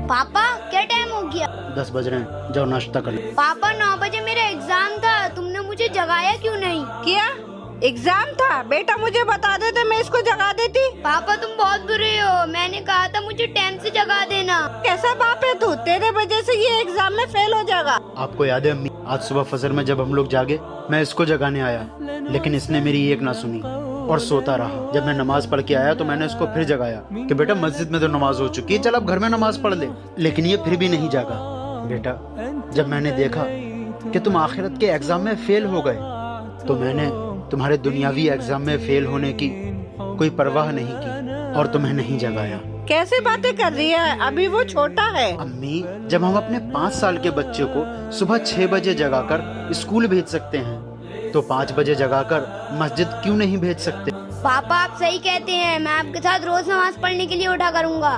पापा क्या टाइम हो गया? 10 बज रहे हैं, जाओ नाश्ता कर लो। पापा 9 बजे मेरा एग्जाम था, तुमने मुझे जगाया क्यों नहीं? क्या एग्जाम था? बेटा मुझे बता देते, मैं इसको जगा देती। पापा तुम बहुत बुरे हो, मैंने कहा था मुझे टाइम से जगा देना। कैसा बाप है तू? तेरे वजह से ये एग्जाम में फेल हो जाएगा। आपको याद है अम्मी, आज सुबह फजर में जब हम लोग जागे, मैं इसको जगाने आया, लेकिन इसने मेरी एक ना सुनी और सोता रहा। जब मैं नमाज पढ़ के आया तो मैंने इसको फिर जगाया कि बेटा मस्जिद में तो नमाज हो चुकी है, चल अब घर में नमाज पढ़ ले। लेकिन ये फिर भी नहीं जागा। बेटा जब मैंने देखा कि तुम आखिरत के एग्जाम में फेल हो गए, तो मैंने तुम्हारे दुनियावी एग्जाम में फेल होने की कोई परवाह नहीं की और तुम्हें नहीं जगाया। कैसे बातें कर रही है? अभी वो छोटा है। अम्मी, जब हम अपने 5 साल के बच्चे को सुबह 6 बजे जगाकर स्कूल भेज सकते हैं, तो 5 बजे जगाकर मस्जिद क्यों नहीं भेज सकते? पापा आप सही कहते हैं, मैं आपके साथ रोज नमाज पढ़ने के लिए उठा करूँगा।